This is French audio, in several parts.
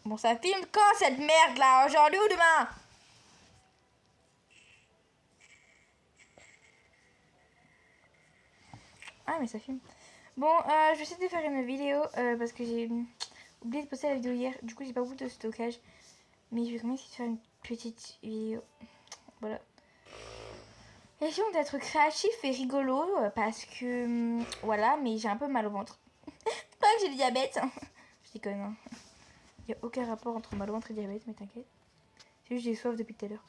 Bon, ça filme quand cette merde là? Aujourd'hui ou demain? Ah, mais ça filme. Bon, je vais essayer de faire une vidéo parce que j'ai oublié de poster la vidéo hier. Du coup, j'ai pas beaucoup de stockage. Mais je vais quand même essayer de faire une petite vidéo. Voilà. Essayons d'être créatif et rigolo parce que voilà, mais j'ai un peu mal au ventre. Pas que j'ai du diabète. Je déconne. Hein. Il n'y a aucun rapport entre mal au ventre et diabète, mais t'inquiète. C'est juste que j'ai soif depuis tout à l'heure.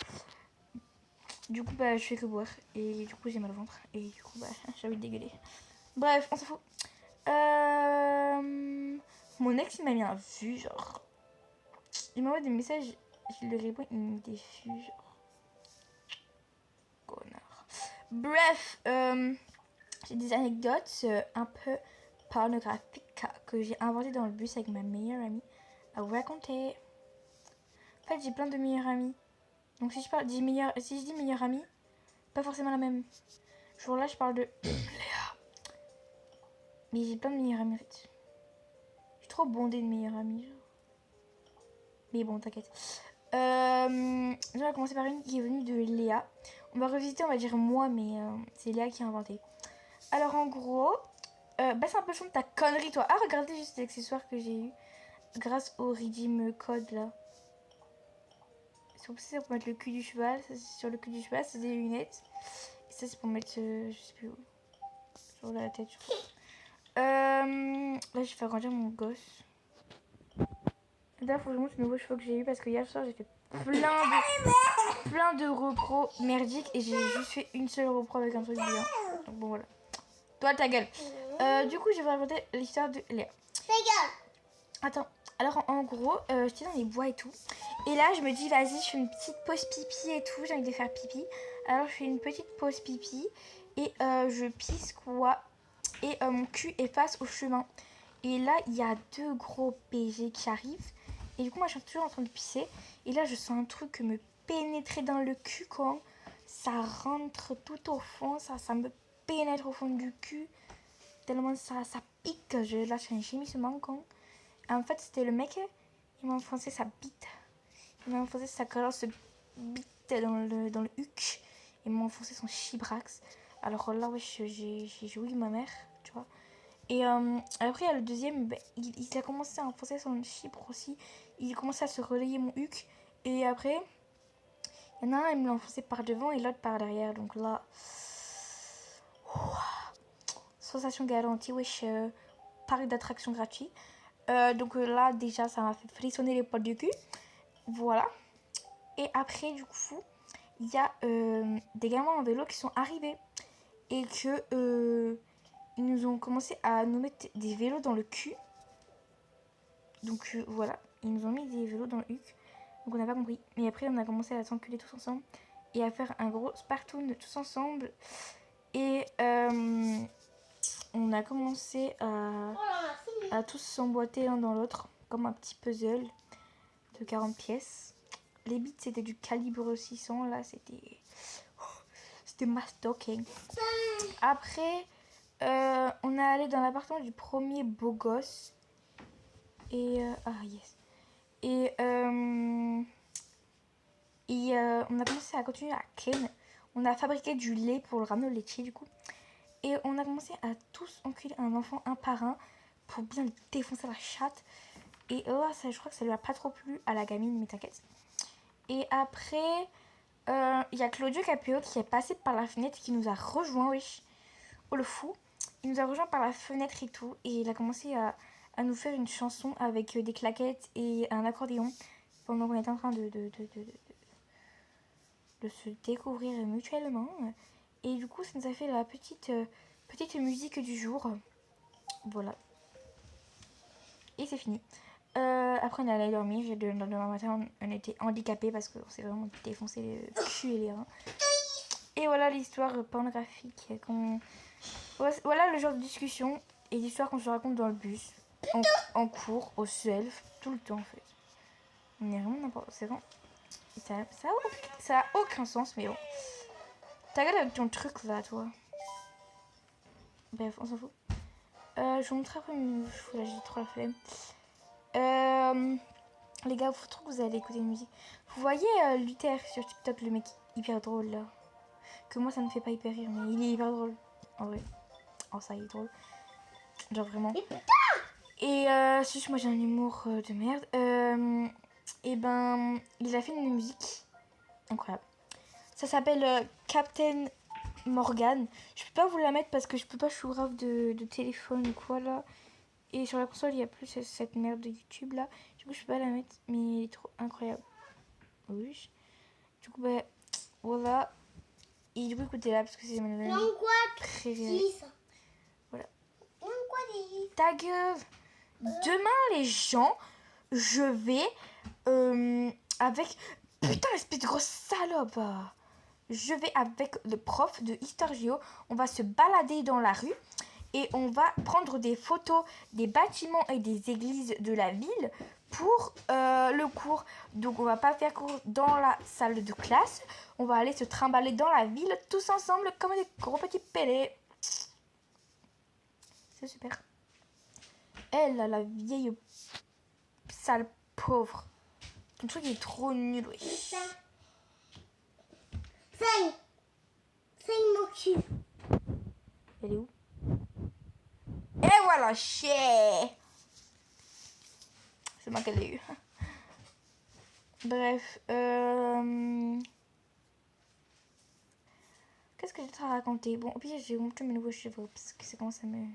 Du coup, bah, je fais que boire. Et du coup, j'ai mal au ventre. Et du coup, bah, j'ai envie de dégueuler. Bref, on s'en fout. Mon ex, il m'a mis un vu, genre. Il m'envoie des messages, je le réponds, il me défuse, genre. Connard. Bref, j'ai des anecdotes un peu pornographiques que j'ai inventées dans le bus avec ma meilleure amie à vous raconter. En fait, j'ai plein de meilleures amies. Donc si je parle si je dis meilleure amie, pas forcément la même. Ce jour-là, je parle de Léa. Mais j'ai plein de meilleures amies en fait. Je suis trop bondée de meilleures amies, genre. Mais bon, t'inquiète. On va commencer par une qui est venue de Léa. On va revisiter, on va dire moi, mais c'est Léa qui a inventé. Alors en gros, bah c'est un peu chaud de ta connerie toi. Ah regardez juste les accessoires que j'ai eu grâce au Redeem Code là. C'est pour mettre le cul du cheval, ça c'est sur le cul du cheval, c'est des lunettes. Et ça c'est pour mettre, je sais plus où, sur la tête je crois. Là je vais faire grandir mon gosse. D'ailleurs faut que je montre les nouveaux cheveux que j'ai eu parce que hier soir j'ai fait plein de repros merdiques et j'ai juste fait une seule repro avec un truc bien. Donc bon voilà. Toi ta gueule. Du coup je vais vous raconter l'histoire de Léa. Ta gueule. Attends. Alors en gros j'étais dans les bois et tout. Et là je me dis vas-y je fais une petite pause pipi et tout. J'ai envie de faire pipi. Alors je fais une petite pause pipi. Et je pisse quoi. Et mon cul est face au chemin. Et là il y a deux gros PG qui arrivent. Et du coup moi je suis toujours en train de pisser. Et là je sens un truc me pénétrer dans le cul quand ça rentre tout au fond. Ça me pénètre au fond du cul. Tellement ça pique que je lâche un gémissement quand. En fait c'était le mec. Il m'a enfoncé sa bite. Il m'a enfoncé sa grosse bite dans le huc. Il m'a enfoncé son chibrax. Alors là ouais j'ai joué ma mère. Tu vois. Et après, il y a le deuxième, bah, il a commencé à enfoncer son chibre aussi. Il a commencé à se relayer mon huc. Et après, il y en a un, il me l'a enfoncé par devant et l'autre par derrière. Donc là, sensation garantie, wesh, parc d'attraction gratuit. Donc là, déjà, ça m'a fait frissonner les poils du cul. Voilà. Et après, du coup, il y a des gamins en vélo qui sont arrivés. Et que... ils nous ont commencé à nous mettre des vélos dans le cul. Donc voilà, ils nous ont mis des vélos dans le huc. Donc on n'a pas compris. Mais après on a commencé à s'enculer tous ensemble. Et à faire un gros spartoon tous ensemble. Et on a commencé à tous s'emboîter l'un dans l'autre. Comme un petit puzzle de 40 pièces. Les bits c'était du calibre 600. Là c'était... C'était mastoking. Après on est allé dans l'appartement du premier beau gosse. Et... ah yes. Et on a commencé à continuer à ken. On a fabriqué du lait pour le ramener au laitier du coup. Et on a commencé à tous enculer un enfant un par un pour bien lui défoncer la chatte. Et ça, je crois que ça lui a pas trop plu à la gamine, mais t'inquiète. Et après, il y a Claudio Capéo qui est passé par la fenêtre, qui nous a rejoint, wesh. Oh le fou. Il nous a rejoint par la fenêtre et tout. Et il a commencé à nous faire une chanson avec des claquettes et un accordéon. Pendant qu'on était en train de se découvrir mutuellement. Et du coup, ça nous a fait la petite musique du jour. Voilà. Et c'est fini. Après, on est allé dormir. Le lendemain matin, on était handicapés parce qu'on s'est vraiment défoncé le cul et les reins. Et voilà l'histoire pornographique. Voilà le genre de discussion et d'histoire qu'on se raconte dans le bus, en cours, au self, tout le temps en fait. On est vraiment n'importe quoi. C'est vraiment... Ça a aucun sens, mais bon. T'as regardé avec ton truc là, toi. Bref, on s'en fout. Je vous montre après, mais j'ai trop la flemme. Les gars, faut trop que vous allez écouter une musique. Vous voyez Luther sur TikTok, le mec hyper drôle là. Que moi, ça me fait pas hyper rire, mais il est hyper drôle. En vrai. Oh, ça, il est drôle. Genre vraiment. Et si moi j'ai un humour de merde. Et ben, il a fait une musique incroyable. Ça s'appelle Captain Morgan. Je peux pas vous la mettre parce que je peux pas, je suis grave de téléphone ou quoi là. Et sur la console, il y a plus cette merde de YouTube là. Du coup, je peux pas la mettre, mais elle est trop incroyable. Oui. Du coup, bah, voilà. Et du coup, écoutez-la parce que c'est ma nouvelle préférée. Voilà. Ta gueule. Demain, les gens, je vais avec... Putain, espèce de grosse salope. Je vais avec le prof de Histoire Géo. On va se balader dans la rue et on va prendre des photos des bâtiments et des églises de la ville pour le cours. Donc on va pas faire cours dans la salle de classe. On va aller se trimballer dans la ville tous ensemble comme des gros petits pélés. C'est super. Elle, là, la vieille sale pauvre. Ton truc est trop nul, oui. C'est mon cul. Elle est où? Et voilà, chier. C'est moi qu'elle a eu. Bref, qu'est-ce que j'ai à raconter? Bon, au pire, j'ai montré mes nouveaux cheveux parce que c'est comment ça me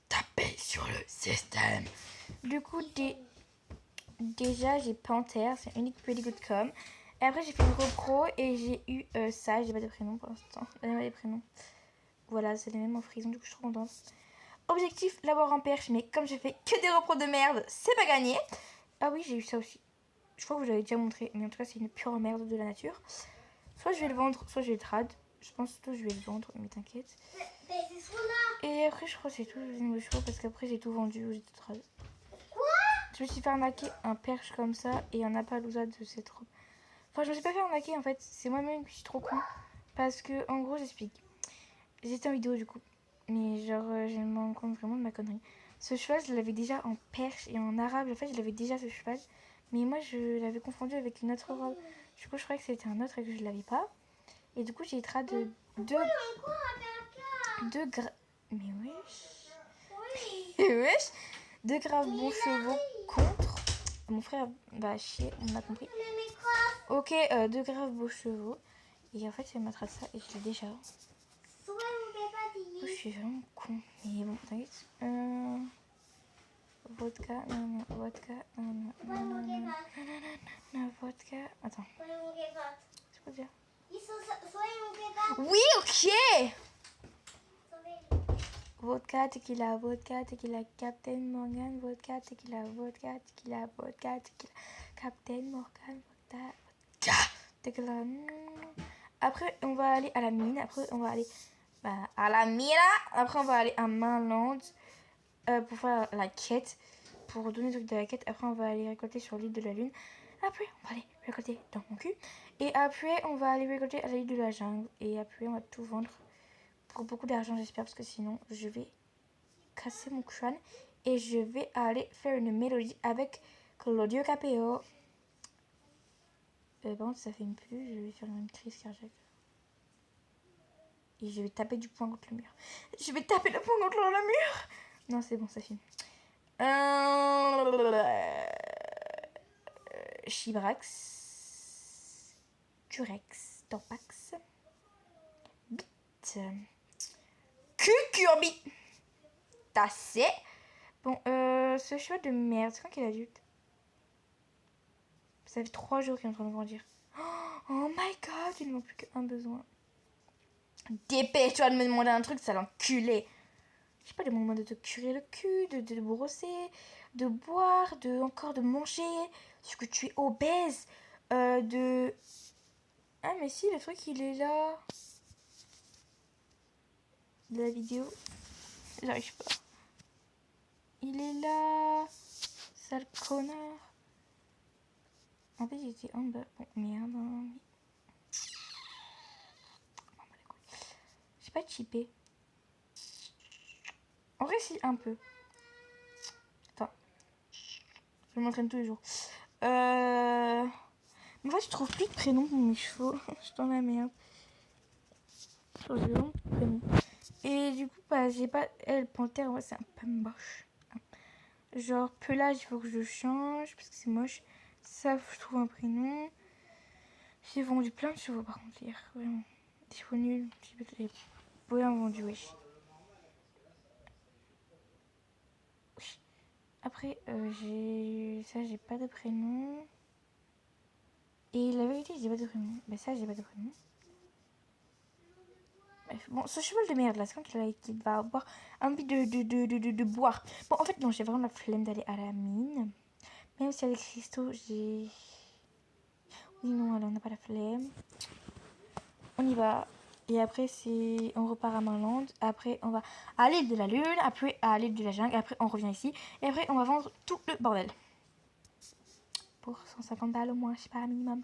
taper sur le système. Du coup, déjà, j'ai Panther, c'est Unique Pretty Good Com. Et après, j'ai fait une repro et j'ai eu ça. J'ai pas de prénom pour l'instant. J'ai pas des prénoms. Voilà, c'est les mêmes en frison, du coup, je suis trop contente. Objectif, l'avoir en perche, mais comme j'ai fait que des repros de merde, c'est pas gagné. Ah oui, j'ai eu ça aussi. Je crois que je vous l'avais déjà montré, mais en tout cas, c'est une pure merde de la nature. Soit je vais le vendre, soit je vais le trad. Je pense que je vais le vendre, mais t'inquiète. Et après, je crois que c'est tout les nouveaux chevaux parce qu'après, j'ai tout vendu ou j'ai tout trad. Quoi? Je me suis fait arnaquer un perche comme ça et un Appaloosa de cette robe. Enfin, je me suis pas fait arnaquer en fait, c'est moi-même qui suis trop con. Parce que, en gros, j'explique. J'étais en vidéo du coup, mais genre, je me rends compte vraiment de ma connerie. Ce cheval, je l'avais déjà en perche et en arabe. En fait, je l'avais déjà ce cheval, mais moi, je l'avais confondu avec une autre robe. Du coup, je croyais que c'était un autre et que je l'avais pas. Et du coup, j'ai trad de deux mais wesh. Oui. Wesh. Deux graves bons chevaux contre. Mon frère va chier, on a compris. Ok, deux graves beaux chevaux. Et en fait, elle m'a trad ça et je l'ai déjà. Je suis vraiment con. Mais bon, t'inquiète. Vodka, non, vodka, non, vodka. Attends, c'est quoi dire? Oui, ok! Vodka, tequila, Captain Morgan, vodka, tequila, Captain Morgan, vodka, tequila. Après, on va aller à la mine. Après, on va aller à la mine. Après, on va aller à Mainland pour faire la quête, pour donner le truc de la quête. Après, on va aller récolter sur l'île de la Lune. Après, on va aller récolter dans mon cul. Et après, on va aller récolter à l'île de la jungle. Et après, on va tout vendre pour beaucoup d'argent, j'espère, parce que sinon, je vais casser mon crâne et je vais aller faire une mélodie avec Claudio Capéo. Par contre, ça fait une pluie, je vais faire une crise cardiaque. Et je vais taper du poing contre le mur. Je vais taper le poing contre le mur. Non, c'est bon, ça filme. Chibrax. Durex. Tampax. Bite. Cucurbit. Tassé. Bon, ce cheval de merde, c'est quand qu'il est adulte? Ça fait 3 jours qu'il est en train de grandir. Oh my god, il ne manque plus qu'un besoin. Dépêche-toi de me demander un truc, sale enculé. Je sais pas, le moment de te curer le cul, de brosser, de boire, encore de manger. Parce que tu es obèse. Ah mais si, le truc il est là. De la vidéo. J'arrive pas. Il est là. Sale connard. En fait, il était en bas. Bon, merde. J'ai pas chippé. En vrai, si, un peu. Attends. Je m'entraîne tous les jours. Mais en fait, je trouve plus de prénoms pour mes chevaux. Je suis dans la merde. Je trouve vraiment plus de prénoms. Et du coup, bah, j'ai pas... Elle, panthère, ouais, c'est un peu moche. Genre, pelage, il faut que je change parce que c'est moche. Ça, faut que je trouve un prénom. J'ai vendu plein de chevaux, par contre, hier. Vraiment. Des chevaux nuls. J'ai rien vendu, oui. Après, j'ai pas de prénom. Et la vérité, j'ai pas de prénom. Mais ça, j'ai pas de prénom. Bref, bon, ce cheval de merde là, c'est quand qu'il va avoir envie de boire. Bon, en fait, non, j'ai vraiment la flemme d'aller à la mine. Même si avec Christo, j'ai. Oui, non, alors on n'a pas la flemme. On y va. Et après, on repart à Mainland. Après, on va à l'île de la Lune. Après, à l'île de la Jungle. Après, on revient ici. Et après, on va vendre tout le bordel. Pour 150 balles au moins, je sais pas, minimum.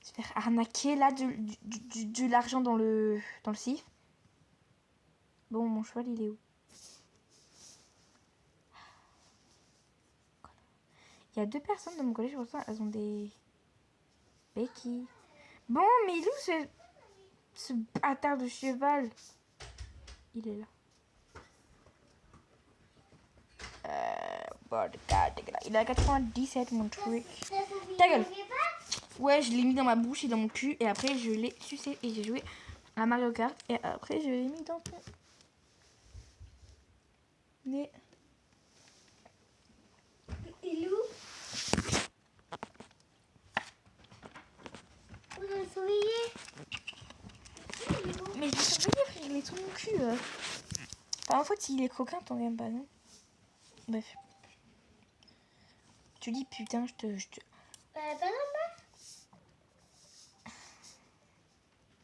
Se faire arnaquer là de l'argent dans le sif. Bon, mon cheval, il est où? Il y a 2 personnes dans mon collège, je pense, elles ont des béquilles. Bon, mais il est où ce bâtard de cheval? Il est là. Il est à 97, mon truc. Ta gueule. Ouais, je l'ai mis dans ma bouche et dans mon cul. Et après, je l'ai sucé et j'ai joué à Mario Kart. Et après, je l'ai mis dans ton nez. Il est où? On a surveillé. Mais je l'ai surveillé, frère, il est sur mon cul. Enfin, en fait, il est coquin, t'en viens pas, non? Bref. Tu dis putain, je te... Pas normal.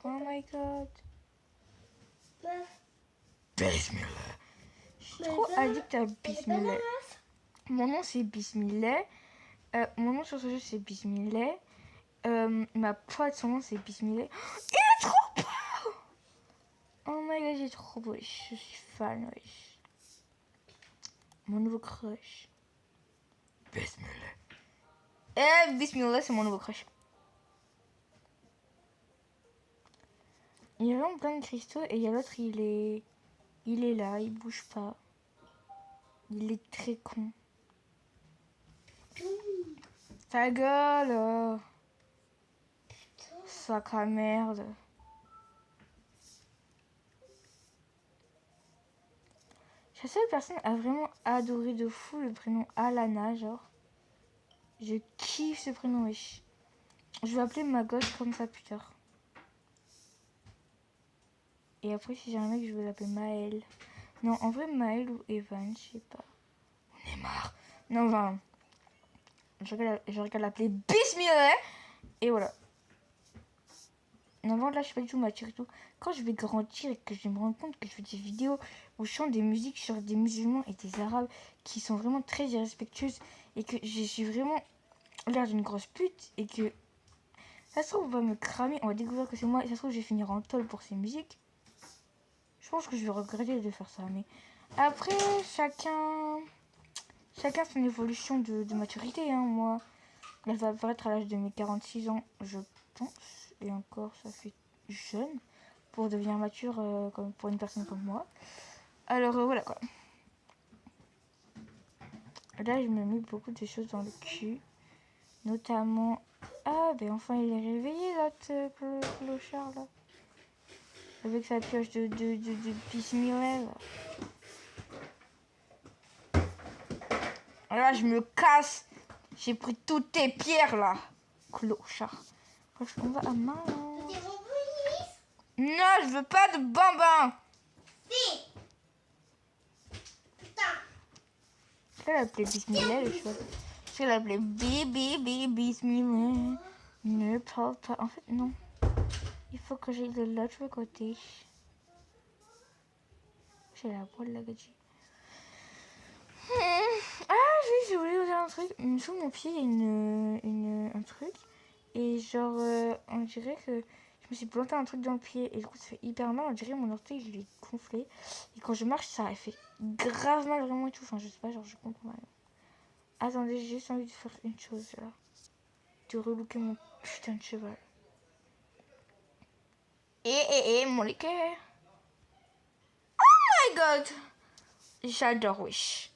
Oh my god. Meuf. Bismillah. Je suis trop addict à Bismillah. Mon nom c'est Bismillah. Mon nom sur ce jeu c'est Bismillah. Ma pote, son nom c'est Bismillah. Il est trop beau. Oh my god, il est trop beau. Je suis fan, wesh. Mon nouveau crush. Bismillah. Bismillah, c'est mon nouveau crush. Il y a vraiment plein de cristaux et il y a l'autre, il est là, il bouge pas. Il est très con. Ta gueule. Sac à merde. La seule personne a vraiment adoré de fou le prénom Alana, genre. Je kiffe ce prénom, wesh. Je vais appeler ma gosse comme ça plus tard. Et après, si j'ai un mec, je vais l'appeler Maël. Non, en vrai, Maël ou Evan, je sais pas. On est marre. Non, enfin, je regarde l'appeler Bismillah. Et voilà. Non, là, je suis pas du tout mature et tout. Quand je vais grandir et que je vais me rendre compte que je fais des vidéos où je chante des musiques sur des musulmans et des arabes qui sont vraiment très irrespectueuses et que je suis vraiment l'air d'une grosse pute et que ça se trouve, on va me cramer, on va découvrir que c'est moi et ça se trouve, je vais finir en tôle pour ces musiques. Je pense que je vais regretter de faire ça. Mais après, chacun son évolution de maturité. Hein. Moi, elle va apparaître à l'âge de mes 46 ans, je pense. Et encore, ça fait jeune pour devenir mature comme pour une personne comme moi. Alors voilà quoi. Là, je me mets beaucoup de choses dans le cul. Notamment... Ah, ben enfin, il est réveillé, là, le clochard, là. Avec sa pioche de Bismillah. Là, je me casse. J'ai pris toutes tes pierres, là. Clochard. On va à main. Non, je veux pas de bambin. Si. Putain. Je vais l'appeler Bismillah, le cheval. Je vais l'appeler Bismillah. Ne parle pas. En fait, non. Il faut que j'aille de l'autre côté. J'ai la boîte là, gadget. Ah oui, je voulais vous dire un truc. Sous mon pied, il y a un truc. Et genre, on dirait que je me suis planté un truc dans le pied. Et du coup, ça fait hyper mal. On dirait mon orteil, je l'ai gonflé. Et quand je marche, ça fait grave mal vraiment et tout. Enfin, je sais pas, genre, je comprends mal. Attendez, j'ai juste envie de faire une chose là. De relooker mon putain de cheval. Mon équerre. Oh my god! J'adore Wish.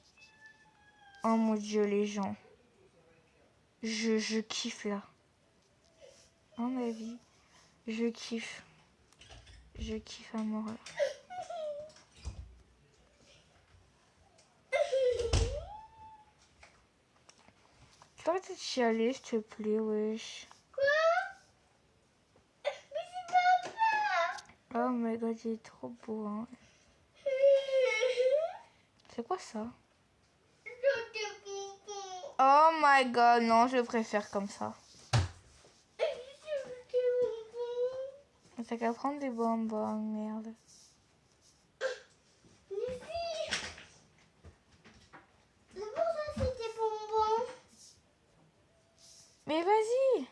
Oh mon dieu, les gens. Je kiffe là. Oh ma vie. Je kiffe. Je kiffe à mort là. Tu peux arrêter de chialer, s'il te plaît, wesh. Quoi? Mais c'est papa. Oh my god, il est trop beau, hein. C'est quoi ça? Oh my god, non, je préfère comme ça. T'as qu'à prendre des bonbons, merde. C'est pour ça que c'était bonbon. Mais vas-y!